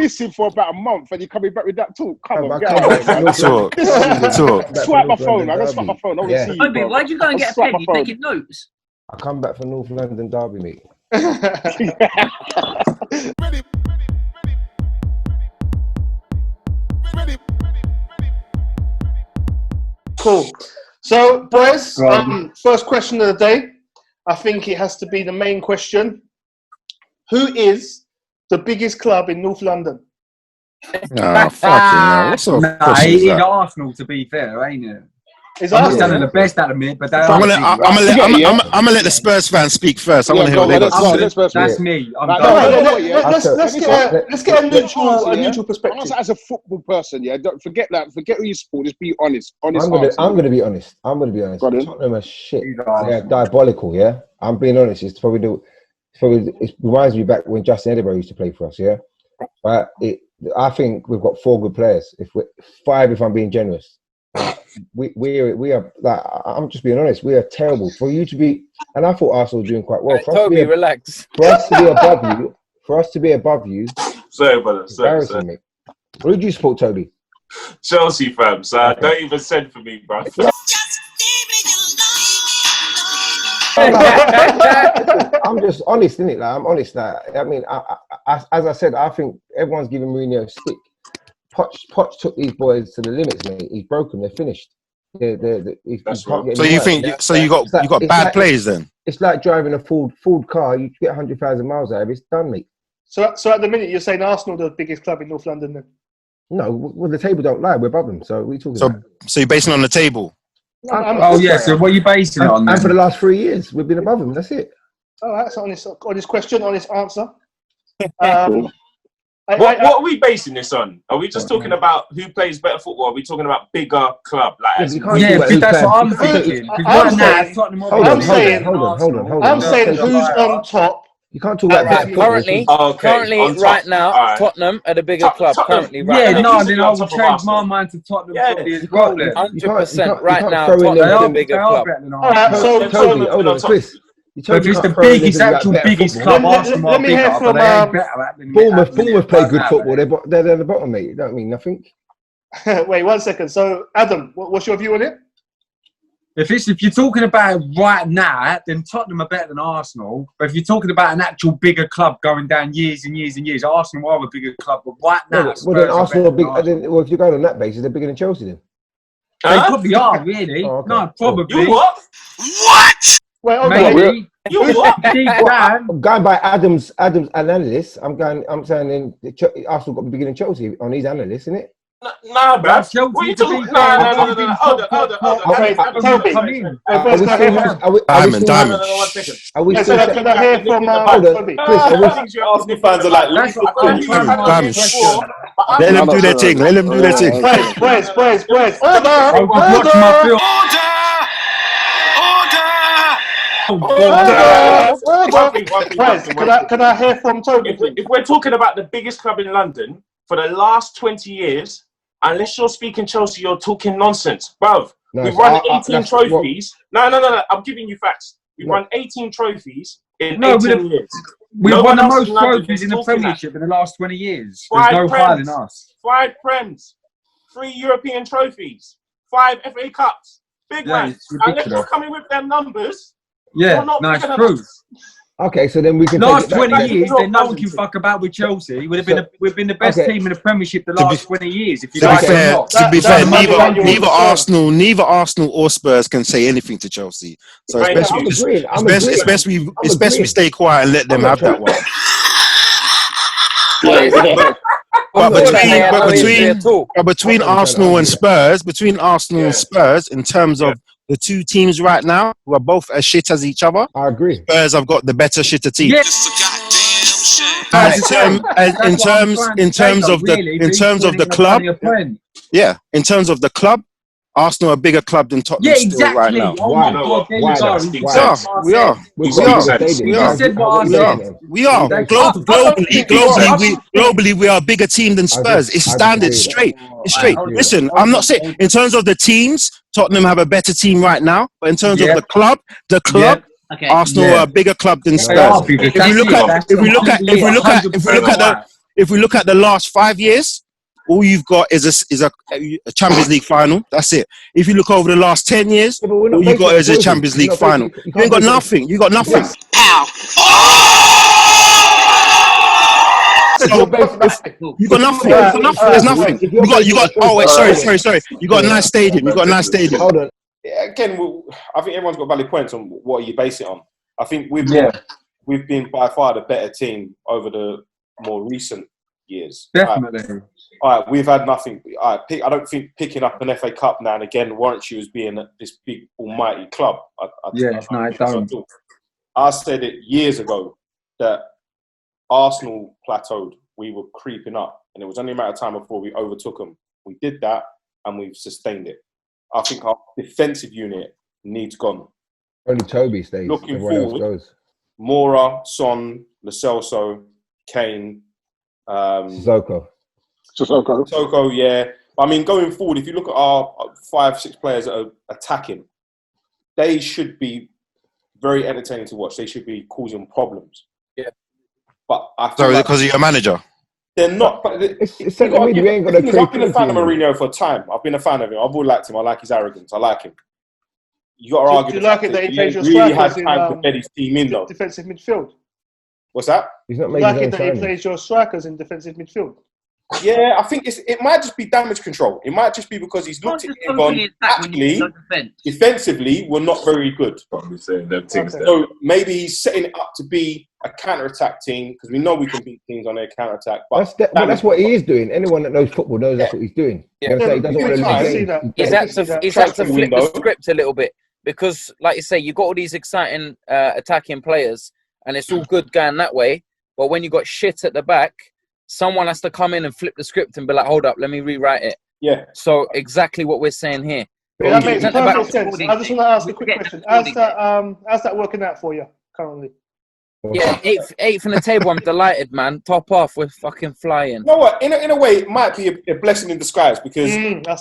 missing for about a month and you're coming back with that talk. Come on, get Talk. Swipe my phone. I'm gonna swipe my phone. I want to see you, bro. Why'd you go and get a pen? You're taking notes. I come back from North London Derby, mate. Cool. So, boys, first question of the day. I think it has to be the main question. Who is the biggest club in North London? Oh, fucking hell. What sort of question is that? Arsenal, to be fair, ain't it? Is I'm Arsenal not the best at the minute, but I'm gonna let the Spurs fans speak first. I want to hear what they got. That's me. Let's get a neutral perspective. As a football person, yeah, don't forget that. Forget who you support. Just be honest. I'm gonna be honest. Tottenham are shit. They're diabolical. Yeah, I'm being honest. It reminds me back when Justin Edinburgh used to play for us. Yeah, but I think we've got 4 good players. If I'm being generous. We are like, I'm just being honest. We are terrible. For you to be, and I thought Arsenal were doing quite well. Toby, relax. For us to be above you. Sorry, brother. Embarrassing me. Who do you support, Toby? Chelsea, fam. So okay. Don't even send for me, bro. I'm just honest, innit? Like, I'm honest. Like, I mean, as I said, I think everyone's giving Mourinho a stick. Poch took these boys to the limits, mate. He's broken. They're finished. So you think? So you got bad players then? It's like driving a Ford car. You get 100,000 miles out of it. It's done, mate. So at the minute, you're saying Arsenal are the biggest club in North London, then? No, well, the table don't lie. We're above them. So we talking. about? So you're basing it on the table? So what are you basing it on? And for the last 3 years, we've been above them. That's it. Oh, that's honest question, honest answer. What are we basing this on? Are we just talking about who plays better football? Are we talking about bigger club? Like, that's what I'm thinking. Hold on. I'm saying who's on top. You can't talk about currently, right now, Tottenham are the bigger club. Currently, right now. Then I will change my mind to Tottenham. 100% right now. Tottenham are the bigger club. So, Toby, hold on, Chris. But it's the biggest club. Let me hear from Bournemouth play good football. They're at the bottom, mate. You don't mean nothing. Wait 1 second. So, Adam, what's your view on it? If you're talking about right now, then Tottenham are better than Arsenal. But if you're talking about an actual bigger club going down years and years and years, Arsenal are a bigger club. But right now, then Arsenal are big. Well, if you're going on that basis, they're bigger than Chelsea then. They probably are, really. Oh, okay. No, probably. You what? Well, maybe. You what? I'm going by Adam's analysis. I'm saying Arsenal got to be bigger than Chelsea on his analysis, isn't it? Nah, bruv. What are you talking? No. Hold on. Diamond. Are we still? Can I hear from Toby? Arsenal fans are like, Diamond. Let them do their thing. Boys. Can I hear from Toby? If we're talking about the biggest club in London for the last 20 years, unless you're speaking Chelsea, you're talking nonsense, bruv. We've won 18 trophies. No. I'm giving you facts. We've won 18 trophies in 18 years. We've won the most trophies in the Premiership in the last 20 years. There's no higher than us. 5 Prems, 3 European trophies, 5 FA Cups. Big man. Unless you're coming with them numbers. Yeah, no, it's true. Okay, so then we can. Last 20 years, then no one can fuck about with Chelsea. We've been the best team in the Premiership the last 20 years. To be fair, neither Arsenal or Spurs can say anything to Chelsea. So it's best we stay quiet and let them have that one. But between Arsenal and Spurs, in terms of the two teams right now, who are both as shit as each other, I agree. Spurs have got the better shitter team. Yeah. In terms of the club, Arsenal are a bigger club than Tottenham still right now. We are. Globally, we are a bigger team than Spurs. It's standard, straight. It's straight. Listen, I'm not saying in terms of the teams, Tottenham have a better team right now, but in terms of the club, Arsenal are a bigger club than Spurs. If we look at if we look at the last 5 years, all you've got is a Champions League final. That's it. If you look over the last 10 years, all you got is a Champions League final. You ain't got nothing. You got nothing. Ow. So you got nothing. There's nothing. You got. Oh wait, sorry. You got a nice stadium. You got a nice stadium. Hold on. Yeah, again, I think everyone's got valid points on what you base it on. I think we've been by far the better team over the more recent years. Definitely. All right, we've had nothing. I don't think picking up an FA Cup now and again warrants you as being this big almighty club. I don't. I said it years ago that Arsenal plateaued. We were creeping up, and it was only a matter of time before we overtook them. We did that, and we've sustained it. I think our defensive unit needs gone. Only Toby stays. Looking forward, Mora, Son, Lo Celso, Kane, Sissoko, yeah. I mean, going forward, if you look at our 5-6 players that are attacking, they should be very entertaining to watch. They should be causing problems. Yeah. But because of your manager. They're not. We ain't got I've been a fan of Mourinho for a time. I've been a fan of him. I've always liked him. I like his arrogance. I like him. You got to argue. Do you like it that he plays your really had strikers time to get his team in though. Defensive midfield? What's that? He's not Do you like it that he plays your strikers in defensive midfield? Yeah, I think it might just be damage control. It might just be because he's looked at it and gone, actually, defensively, we're not very good. So maybe he's setting it up to be a counter-attack team because we know we can beat teams on their counter-attack. But that's what he is doing. Anyone that knows football knows that's what he's doing. Yeah. He's had to flip the script a little bit because, like you say, you got all these exciting attacking players and it's all good going that way. But when you got shit at the back, someone has to come in and flip the script and be like, hold up, let me rewrite it. Yeah. So exactly what we're saying here. That makes perfect sense. I just want to ask a quick question. How's that working out for you currently? Yeah, eighth in the table. I'm delighted, man. Top off, we're fucking flying. You know what? In a way, it might be a blessing in disguise because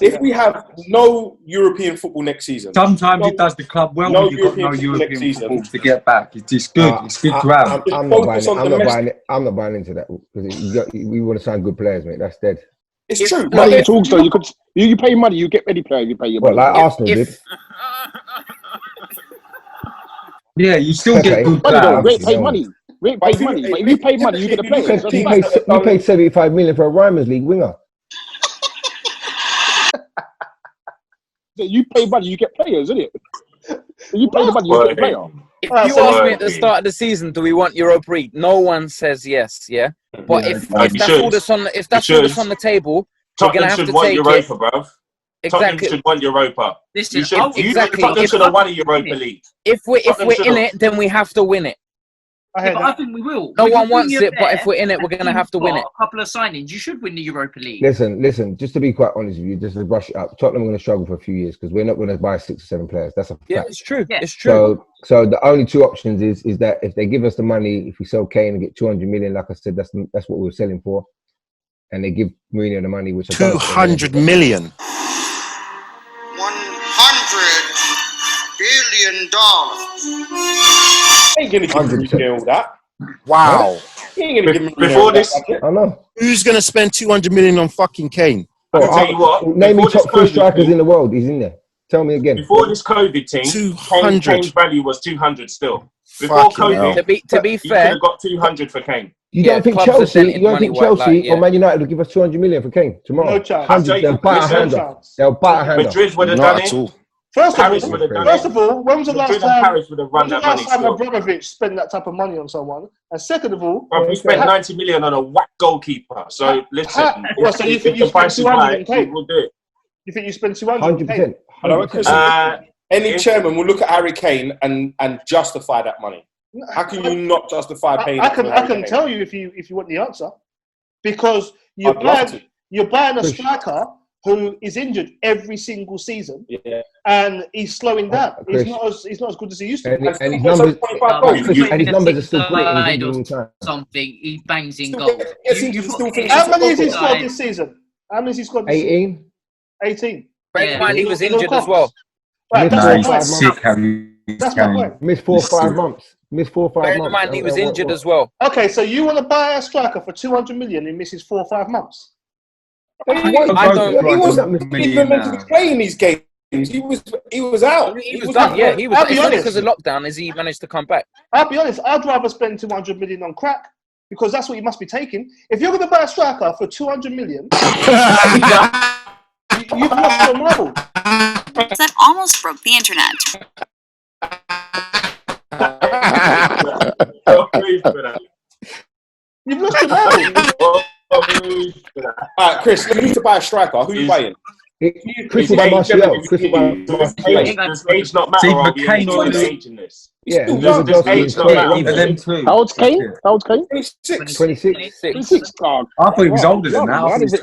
if we have no European football next season, sometimes it does the club well. No when you've got no European football to get back. It's good. It's good to have. I'm not buying into that because we want to sign good players, mate. That's dead. It's true. Money talks though. You pay money, you get ready player. You pay your money. Like Arsenal did. Yeah, you still get good players. We pay money. We pay money. But if you pay money, you get the players. We paid 75 million for a Rymers League winger. You pay money, you get players, isn't it? You pay the money, you get the player. If you ask me at the start of the season, do we want Europa League? No one says yes. Yeah, but if that's all that's on the table, we're gonna have to take Europa, bruv. Exactly. Tottenham should want Europa. Tottenham should have won a Europa League. If we're in it, then we have to win it. I think we will. No one wants it, but if we're in it, we're going to have to win it. A couple of signings, you should win the Europa League. Listen. Just to be quite honest with you, just to brush it up, Tottenham are going to struggle for a few years because we're not going to buy 6 or 7 players. That's a fact. Yeah, it's true. Yeah. It's true. So the only 2 options is that if they give us the money, if we sell Kane and get 200 million, like I said, that's what we were selling for, and they give Mourinho the money, which 200 million. $100 billion. Ain't gonna give me all that. Wow. He ain't gonna give me before this. I know. Who's gonna spend 200 million on fucking Kane? I can tell you what. Name me top 3 strikers in the world. He's in there. Tell me again. Before this COVID thing, Kane's value was 200 still. Before COVID, to be fair, you could have got 200 for Kane. You don't think Chelsea or Man United will give us 200 million for Kane tomorrow? No chance. They'll bite a hand off. They'll bite a hand off. Madrid would have done it. First of all, when was the last time Abramovich spent that type of money on someone? And second of all, we spent 90 million on a whack goalkeeper. So listen, so you think you spent 200 we'll do it. You think you spent 200? 100%. Any chairman will look at Harry Kane and justify that money. How can you not justify paying? I can tell you if you want the answer, because you're buying a striker who is injured every single season, and he's slowing down. He's not as good as he used to. And his numbers are still great. Something he bangs in goals. How many has he scored this season? How many has he scored? 18. 18. He was injured as well. Right, that's my point. That's my point. Missed 4 or 5 months. Missed 4 or 5 Bear in months. mind, he was injured as well. Okay, so you want to buy a striker for 200 million and misses 4 or 5 months? He wasn't even meant to be playing these games. He was out. He was done. Yeah, he was. It's only because of lockdown is he managed to come back. I'll be honest. I'd rather spend 200 million on crack because that's what you must be taking. If you're going to buy a striker for 200 million, you've lost your marble. That almost broke the internet. You've lost your marble. Alright, Chris, you need to buy a striker. Who are you buying? Crystal by Martial. Age not matter. See, McCain or the age in this. Yeah, age not matter. Either them two. How old's Kane? 26. 26. Oh, I thought he was older than that. I thought he was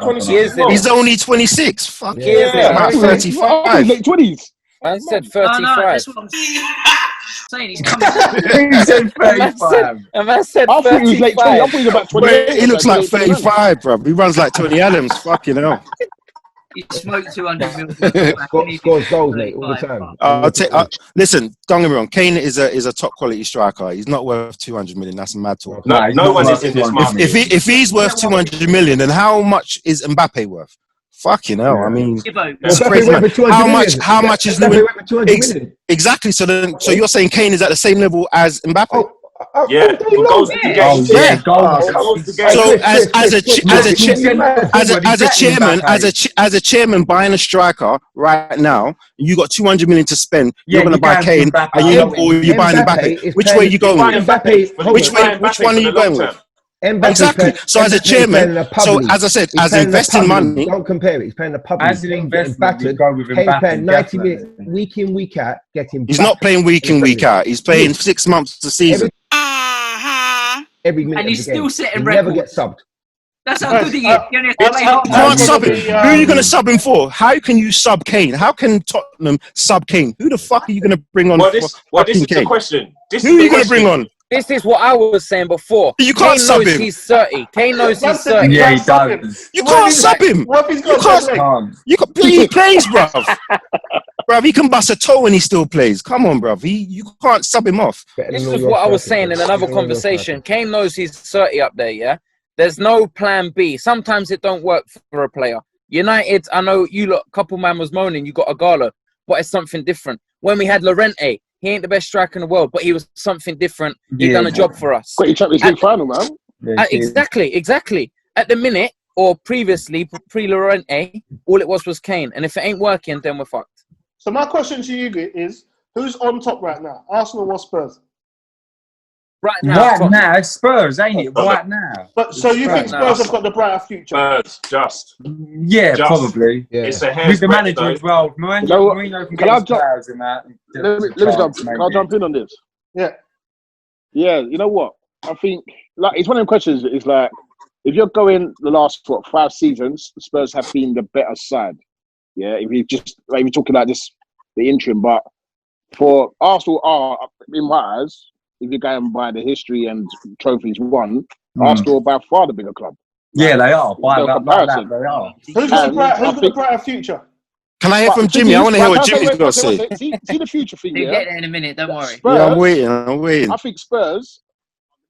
27. He's only 26. Fuck yeah. About 35. Late 20s. I said 35. No, that's what I'm saying. He's coming. He said 35. And I said I thought he was late 20. I thought he was about 28. He looks like 35, bro. He runs like Tony Adams. Fucking hell. He smoked 200 mil. Scores goals, mate, all the time. Listen, don't get me wrong. Kane is a top quality striker. He's not worth 200 million. That's mad talk. No one is in this market. If he's worth 200 million, then how much is Mbappe worth? Fucking hell! I mean, it's crazy, man. How much is Lewis? Exactly. So you're saying Kane is at the same level as Mbappe? Yeah, goals to game. So as a chairman buying a striker right now, you got 200 million to spend. You're going to buy Kane, and you're buying Mbappe. Which way are you going with? Which one are you going with? Exactly. So as a chairman, so as I said, as investing money, don't compare it. He's paying the public. As an investment, you go with Kane's Mbappe. paying 90 minutes week in, week out. He's not playing week in, week out. He's playing 6 months a season. Every minute. And he's still setting he records. never gets subbed. That's how good he is. You can't sub him. Who are you going to sub him for? How can you sub Kane? How can Tottenham sub Kane? Who the fuck are you going to bring on? This is the question. Who are you going to bring on? This is what I was saying before. You can't sub him. He's 30. Kane knows he's 30. Yeah, he does. You can't sub him. What if he's got He plays, bruv. Bruv, he can bust a toe when he still plays. Come on, bruv. You can't sub him off. This is what I was saying in another conversation. Kane knows he's 30 up there, yeah? There's no plan B. Sometimes it don't work for a player. United, I know you lot, couple man was moaning, you got a Gala, but it's something different. When we had Llorente, he ain't the best striker in the world, but he was something different. He done a job for us. Got your Champions League final, man. Exactly. At the minute, or previously, pre-Llorente, all it was Kane. And if it ain't working, then we're fucked. So my question to you is, who's on top right now? Arsenal or Spurs? Right now, it's Spurs, ain't it? Right now. But so you think Spurs have got the brighter future? Spurs, Yeah, probably. Yeah. It's a With the manager as well. Mourinho can get players in that. Can I jump in on this? Yeah. Yeah, you know what? I think it's one of the questions. Is like if you're going the last 5 seasons, Spurs have been the better side. Yeah, if you just like we're talking like this, the interim, but for Arsenal are in my eyes. If you're going by the history and trophies won, Arsenal are by far the bigger club. Yeah, they are. By No that, comparison. they are. Who's got the brighter future? Can I hear from Jimmy? I want to hear what Jimmy's got to say. See the future thing. We'll Yeah? get there in a minute, don't worry. Spurs, Yeah, I'm waiting. I think Spurs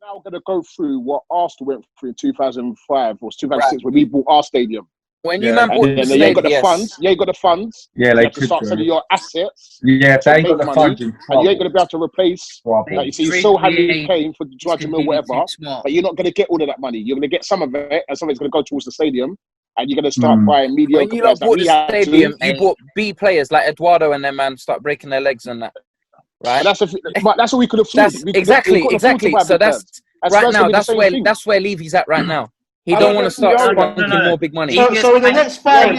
are now going to go through what Arsenal went through in 2005 or 2006 when we bought our stadium. When you man bought the you got the stadium, funds. Yeah, you got the funds. Yeah, you they have to could start selling your assets. Yeah, if they ain't got the money, funds, and you ain't going to be able to replace. Like you see, you're so happy paying for 200 mil, whatever, but you're not going to get all of that money. You're going to get some of it, and some of it's going to go towards the stadium, and you're going to start buying mediocre. When you bought the stadium, you bought B players like Eduardo and them man start breaking their legs and that, right? But that's what we could afford. Exactly. So that's right now. That's where Levy's at right now. He don't want to start spending more big money. So in the next 5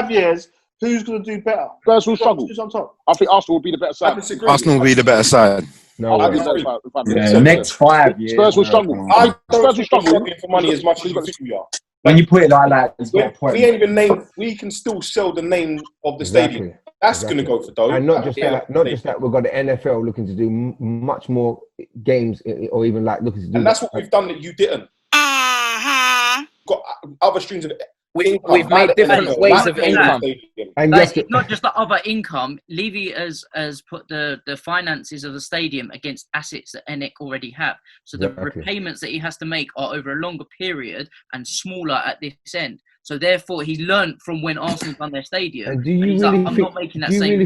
years, who's going to do better? Spurs will struggle. Who's on top? I think Arsenal will be the better side. Arsenal will be the better side. No, next 5 years. Spurs will struggle. Spurs will struggle for money as much as we are. When you put it like that, it's got a point. We ain't even named. We can still sell the name of the stadium. That's going to go for dough. And not just that, we've got the NFL looking to do much more games, or even like looking to do. And that's what we've done that you didn't. Got other streams of We've made different ways of income. And it's not just the other income. Levy has put the finances of the stadium against assets that ENIC already have. So the repayments that he has to make are over a longer period and smaller at this end. So therefore, he learned from when Arsenal done their stadium. And do you really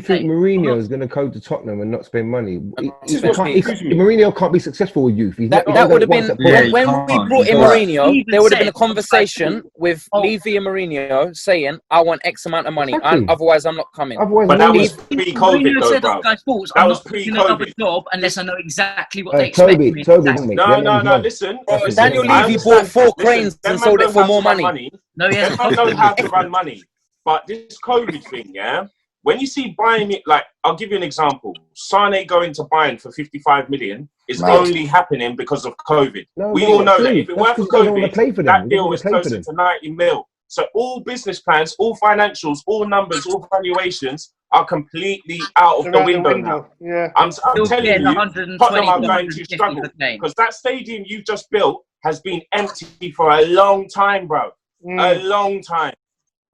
think Mourinho is going to go to Tottenham and not spend money? Mourinho can't be successful with youth. That would have been when we brought in Mourinho. There would have been a conversation with Levy and Mourinho saying, "I want X amount of money, and otherwise I'm not coming." But that was pre-COVID, though, bro. That was pre-COVID. Job unless I know exactly what they expect. No. Listen. Daniel Levy bought 4 cranes and sold it for more money. No, yeah. Everyone knows how to run money, but this COVID thing, yeah. When you see Bayern, like I'll give you an example. Sane going to Bayern for 55 million is only happening because of COVID. We all know that if it weren't for COVID, that deal was closer to 90 mil. So all business plans, all financials, all numbers, all valuations are completely out of the window now. Yeah. I'm telling you, Tottenham are going to struggle because that stadium you just built has been empty for a long time, bro. A long time.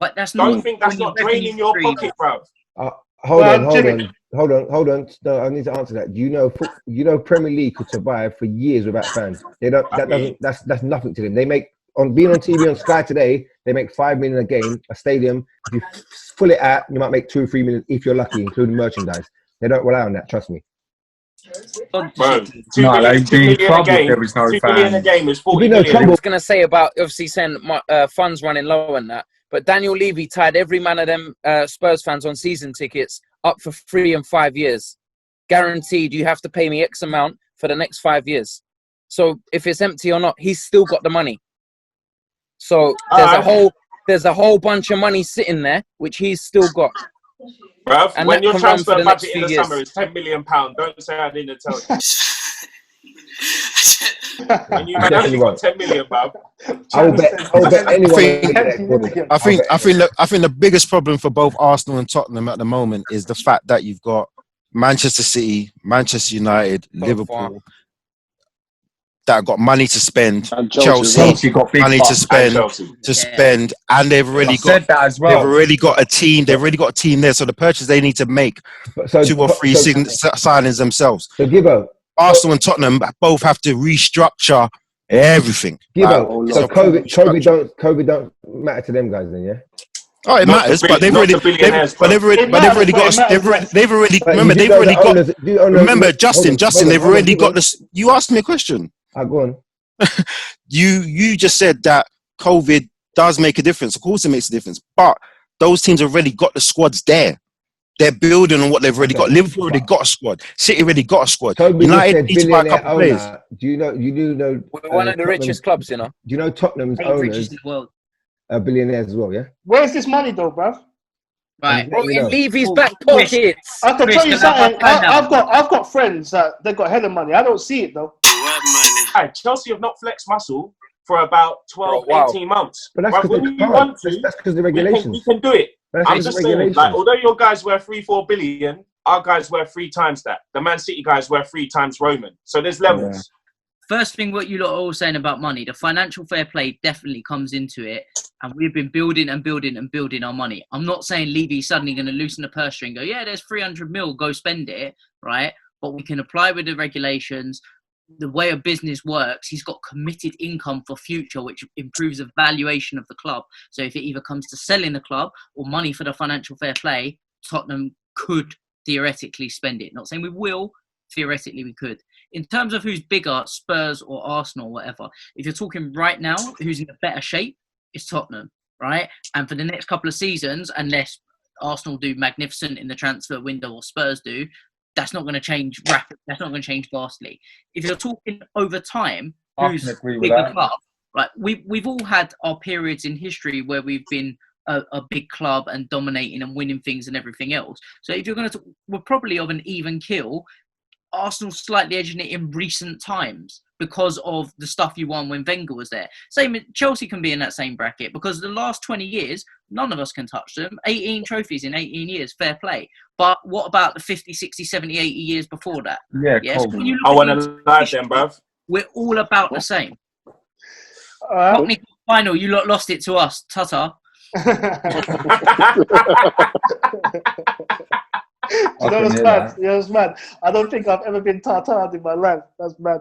But that's Don't think that's not draining your pocket, bro. Hold on. No, I need to answer that. You know, Premier League could survive for years without fans. They don't. That's nothing to them. They make being on TV on Sky today. They make 5 million a game. A stadium, if you fill it out, you might make 2 or 3 million if you're lucky, including merchandise. They don't rely on that. Trust me. Bro, 2 million a game. 2 million a game is 40 million. I was going to say about obviously saying funds running low on that, but Daniel Levy tied every man of them Spurs fans on season tickets up for 3 and 5 years. Guaranteed, you have to pay me X amount for the next 5 years. So if it's empty or not, he's still got the money. So there's a whole bunch of money sitting there, which he's still got. Bruv, and when your transfer budget in the summer is £10 million, don't say I didn't tell you. When you only got 10 million, bruv. I'll bet anyone. I think the biggest problem for both Arsenal and Tottenham at the moment is the fact that you've got Manchester City, Manchester United, Liverpool, that got money to spend. Chelsea got money to spend, and they've already got that as well. They've already got a team. They've already got a team there. So the purchase they need to make 2 or 3 signings themselves. So Gibbo, Arsenal and Tottenham both have to restructure everything. Gibbo, so COVID don't matter to them guys then, yeah. Oh, it matters, but they've already got. Remember, Justin, they've already got this. You asked me a question. Go on. You just said that COVID does make a difference. Of course, it makes a difference, but those teams have already got the squads there. They're building on what they've already got. Liverpool already got a squad. City already got a squad. United needs to buy a couple of players. Do you know? We're one of the richest clubs, you know. Do you know Tottenham's owners are billionaires as well? Yeah. Where's this money though, bruv? Right. In Levy's back pockets. I can tell you something. I've got friends that they've got hella money. I don't see it though. Chelsea have not flexed muscle for about 12, 18 months. But that's because the regulations. We can do it. I'm just saying, like, although your guys were 3-4 billion, our guys were 3 times that. The Man City guys were 3 times Roman. So there's levels. Yeah. First thing, what you lot are all saying about money, the financial fair play definitely comes into it, and we've been building our money. I'm not saying Levy's suddenly going to loosen the purse string and go, yeah, there's 300 mil, go spend it, right? But we can apply with the regulations. The way a business works, he's got committed income for future, which improves the valuation of the club. So if it either comes to selling the club or money for the financial fair play, Tottenham could theoretically spend it. Not saying we will, theoretically we could. In terms of who's bigger, Spurs or Arsenal, whatever, if you're talking right now, who's in a better shape, it's Tottenham, right? And for the next couple of seasons, unless Arsenal do magnificent in the transfer window or Spurs do, that's not going to change rapidly. That's not going to change vastly. If you're talking over time, who's bigger club, right? We've all had our periods in history where we've been a big club and dominating and winning things and everything else. So if you're going to, we're probably of an even kill. Arsenal slightly edging it in recent times because of the stuff you won when Wenger was there. Same, Chelsea can be in that same bracket because the last 20 years, none of us can touch them. 18 trophies in 18 years, fair play. But what about the 50, 60, 70, 80 years before that? Yeah, yes? Cool. I want to lie then, bruv. We're all about the same. Final, you lot lost it to us. Ta-ta. That was mad. That was mad. I don't think I've ever been tartared in my life. That's mad.